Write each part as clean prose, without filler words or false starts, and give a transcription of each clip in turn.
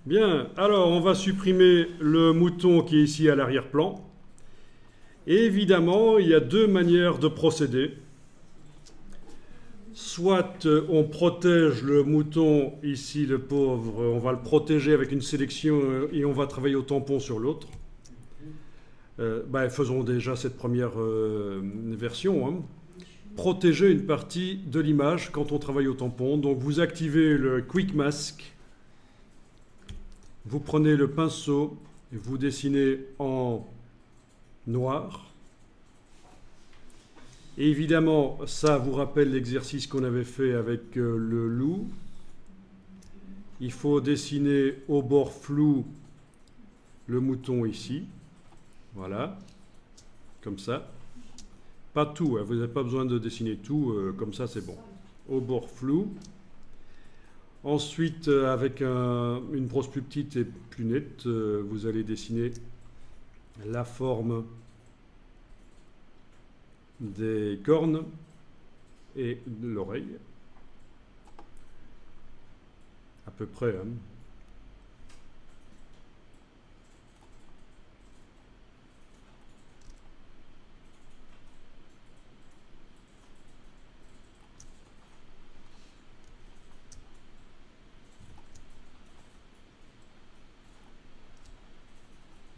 Bien, alors on va supprimer le mouton qui est ici à l'arrière-plan. Et évidemment, il y a deux manières de procéder. Soit on protège le mouton, ici le pauvre, on va le protéger avec une sélection et on va travailler au tampon sur l'autre. Faisons déjà cette première version. Hein. Protéger une partie de l'image quand on travaille au tampon. Donc vous activez le Quick Mask, vous prenez le pinceau et vous dessinez en noir. Et évidemment, ça vous rappelle l'exercice qu'on avait fait avec le loup. Il faut dessiner au bord flou le mouton ici. Voilà, comme ça. Pas tout, hein, vous n'avez pas besoin de dessiner tout, comme ça c'est bon. Au bord flou. Ensuite, avec une brosse plus petite et plus nette, vous allez dessiner la forme des cornes et de l'oreille. À peu près. Hein.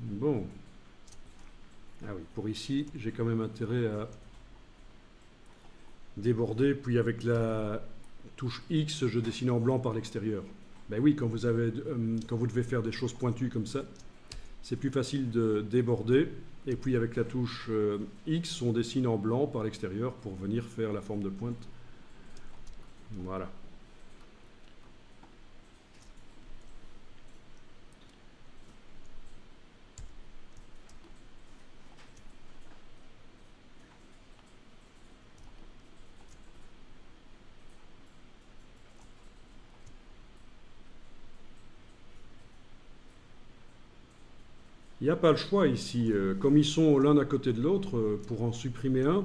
Bon. Ah oui, pour ici, j'ai quand même intérêt à déborder, puis avec la touche X, je dessine en blanc par l'extérieur. Ben oui, quand vous devez faire des choses pointues comme ça, c'est plus facile de déborder. Et puis avec la touche X, on dessine en blanc par l'extérieur pour venir faire la forme de pointe. Voilà. Il n'y a pas le choix ici. Comme ils sont l'un à côté de l'autre, pour en supprimer un,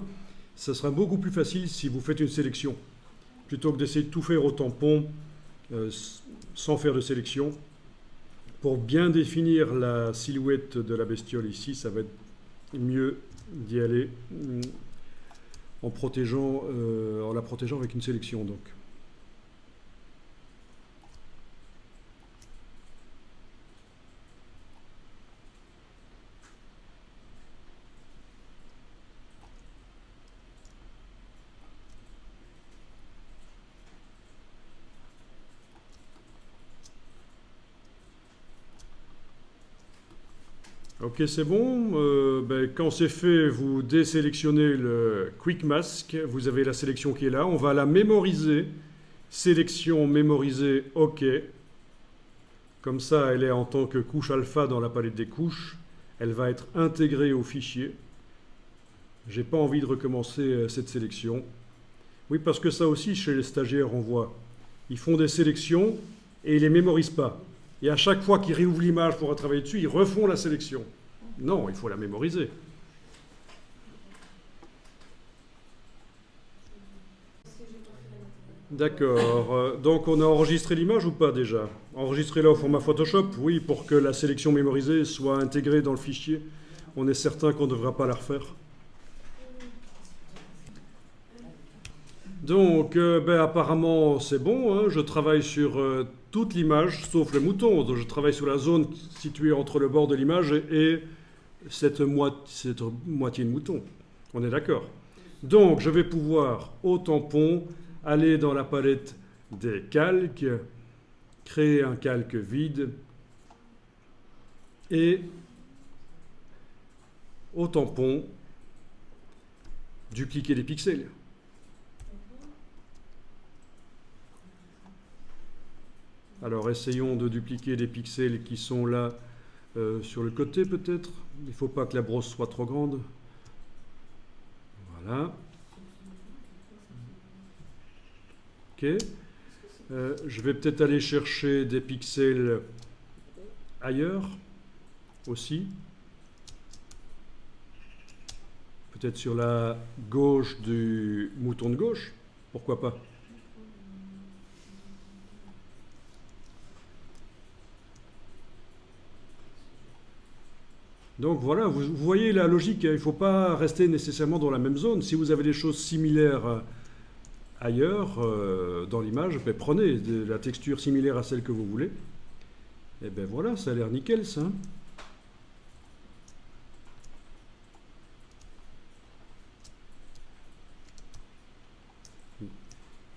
ça sera beaucoup plus facile si vous faites une sélection. Plutôt que d'essayer de tout faire au tampon sans faire de sélection. Pour bien définir la silhouette de la bestiole ici, ça va être mieux d'y aller en la protégeant avec une sélection. Donc. Ok, c'est bon. Quand c'est fait, vous désélectionnez le Quick Mask. Vous avez la sélection qui est là. On va la mémoriser. Sélection mémorisée, OK. Comme ça, elle est en tant que couche alpha dans la palette des couches. Elle va être intégrée au fichier. Je n'ai pas envie de recommencer cette sélection. Oui, parce que ça aussi, chez les stagiaires, on voit. Ils font des sélections et ils ne les mémorisent pas. Et à chaque fois qu'ils réouvrent l'image pour travailler dessus, ils refont la sélection. Non, il faut la mémoriser. D'accord. Donc on a enregistré l'image ou pas déjà? Enregistré-la au format Photoshop? Oui, pour que la sélection mémorisée soit intégrée dans le fichier. On est certain qu'on ne devra pas la refaire. Donc, apparemment, c'est bon. Hein. Je travaille sur toute l'image, sauf le mouton. Donc, je travaille sur la zone située entre le bord de l'image et cette moitié de mouton. On est d'accord. Donc, je vais pouvoir, au tampon, aller dans la palette des calques, créer un calque vide et, au tampon, dupliquer les pixels. Alors essayons de dupliquer les pixels qui sont là sur le côté peut-être. Il ne faut pas que la brosse soit trop grande. Voilà. Ok. Je vais peut-être aller chercher des pixels ailleurs aussi. Peut-être sur la gauche du mouton de gauche. Pourquoi pas? Donc voilà, vous voyez la logique, il ne faut pas rester nécessairement dans la même zone. Si vous avez des choses similaires ailleurs, dans l'image, ben prenez la texture similaire à celle que vous voulez. Et ben voilà, ça a l'air nickel ça.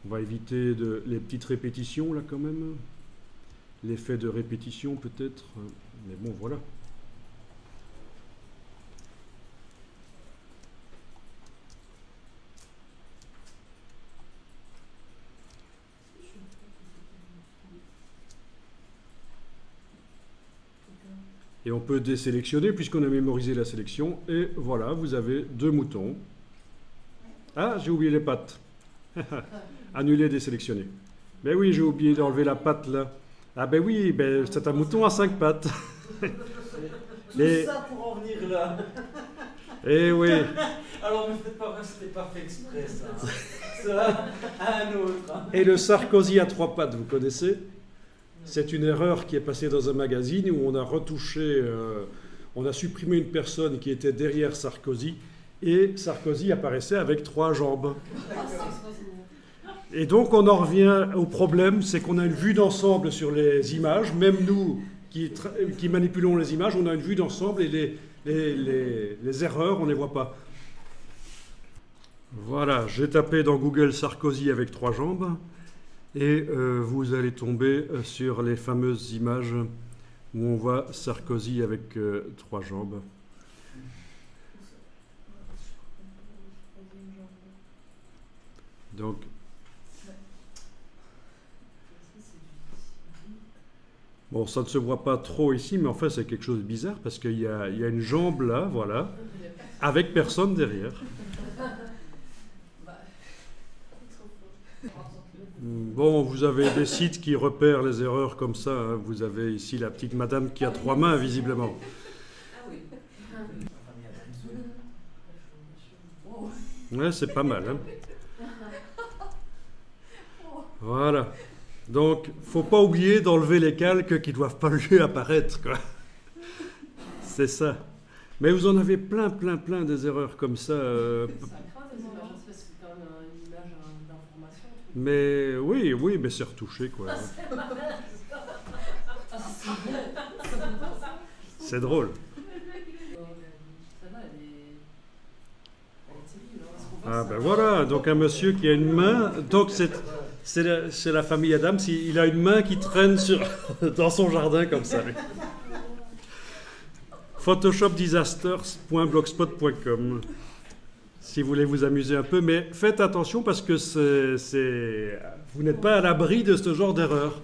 On va éviter les petites répétitions là quand même. L'effet de répétition peut-être. Mais bon voilà. Et on peut désélectionner puisqu'on a mémorisé la sélection. Et voilà, vous avez 2 moutons. Ah, j'ai oublié les pattes. Annuler, désélectionner. Ben oui, j'ai oublié d'enlever la patte là. Ah ben oui, ben, c'est un mouton à 5 pattes. Tout ça pour en venir là. Eh oui. Alors ne faites pas, c'était pas fait exprès ça. Ça, un autre. Et le Sarkozy à 3 pattes, vous connaissez? C'est une erreur qui est passée dans un magazine où on a retouché, on a supprimé une personne qui était derrière Sarkozy et Sarkozy apparaissait avec 3 jambes. Et donc on en revient au problème, c'est qu'on a une vue d'ensemble sur les images, même nous qui manipulons les images, on a une vue d'ensemble et les erreurs, on ne les voit pas. Voilà, j'ai tapé dans Google Sarkozy avec 3 jambes. Et vous allez tomber sur les fameuses images où on voit Sarkozy avec 3 jambes. Donc, bon, ça ne se voit pas trop ici, mais en fait c'est quelque chose de bizarre parce qu'il y a une jambe là, voilà, avec personne derrière. Bon, vous avez des sites qui repèrent les erreurs comme ça. Hein. Vous avez ici la petite madame qui a 3 mains, visiblement. Ouais, c'est pas mal. Hein. Voilà. Donc, faut pas oublier d'enlever les calques qui doivent pas lui apparaître, quoi. C'est ça. Mais vous en avez plein des erreurs comme ça. Mais oui, mais c'est retouché, quoi. C'est drôle. Ah ben voilà, donc un monsieur qui a une main, donc c'est la famille Adams, il a une main qui traîne dans son jardin comme ça. Photoshopdisasters.blogspot.com si vous voulez vous amuser un peu, mais faites attention parce que vous n'êtes pas à l'abri de ce genre d'erreur.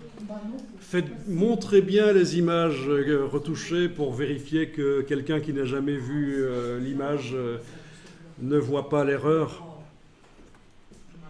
Montrez bien les images retouchées pour vérifier que quelqu'un qui n'a jamais vu l'image ne voit pas l'erreur.